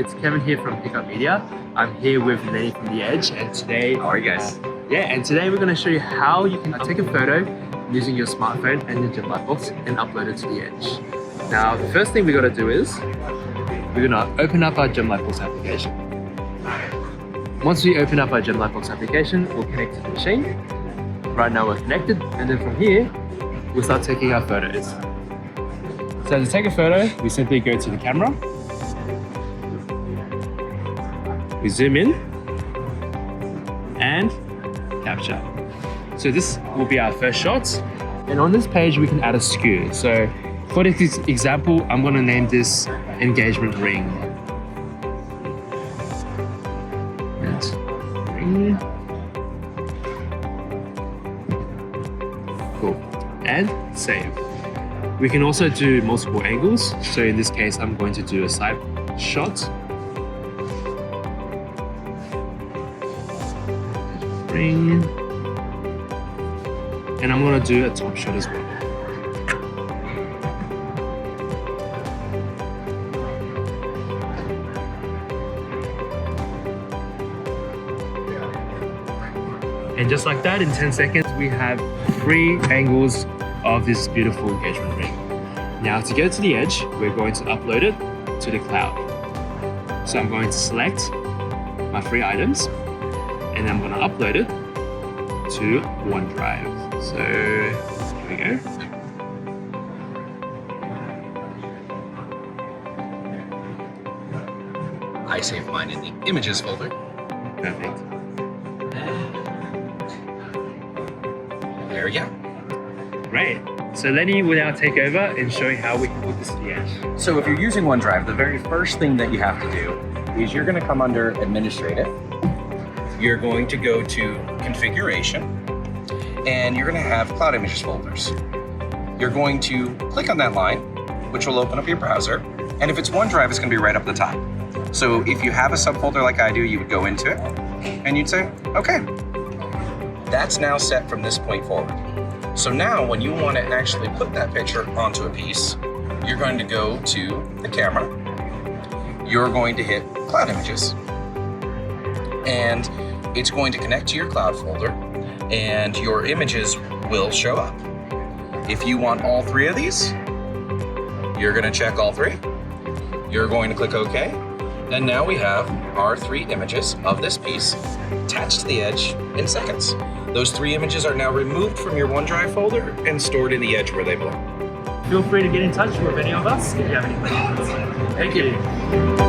it's Kevin here from Picup Media. I'm here with Lenny from The Edge, and today... How are you guys? And today we're going to show you how you can take a photo using your smartphone and your GemLightbox and upload it to The Edge. Now, the first thing we got to do is we're going to open up our GemLightbox application. Once we open up our GemLightbox application, we'll connect to the machine. Right now we're connected, and then from here, we'll start taking our photos. So to take a photo, we simply go to the camera. We zoom in and capture. So this will be our first shot. And on this page, we can add a skew. So for this example, I'm going to name this engagement ring. Ring. Cool. And save. We can also do multiple angles. So in this case, I'm going to do a side shot. Ring. And I'm going to do a top shot as well. And just like that, in 10 seconds, we have 3 angles of this beautiful engagement ring. Now to go to the edge, we're going to upload it to the cloud. So I'm going to select my 3 items, and I'm going to upload it to OneDrive. So here we go. I saved mine in the images folder. Perfect. There we go. Great. So Lenny will now take over and show you how we can put this to the edge. So if you're using OneDrive, the very first thing that you have to do is you're going to come under Administrative. You're going to go to Configuration, and you're going to have Cloud Images folders. You're going to click on that line, which will open up your browser. And if it's OneDrive, it's going to be right up the top. So if you have a subfolder like I do, you would go into it and you'd say, okay, that's now set from this point forward. So now when you want to actually put that picture onto a piece, you're going to go to the camera. You're going to hit Cloud Images. And it's going to connect to your cloud folder, and your images will show up. If you want all 3 of these, you're going to check all 3. You're going to click OK. And now we have our 3 images of this piece attached to the edge in seconds. Those 3 images are now removed from your OneDrive folder and stored in the edge where they belong. Feel free to get in touch with any of us if you have any questions. Thank you.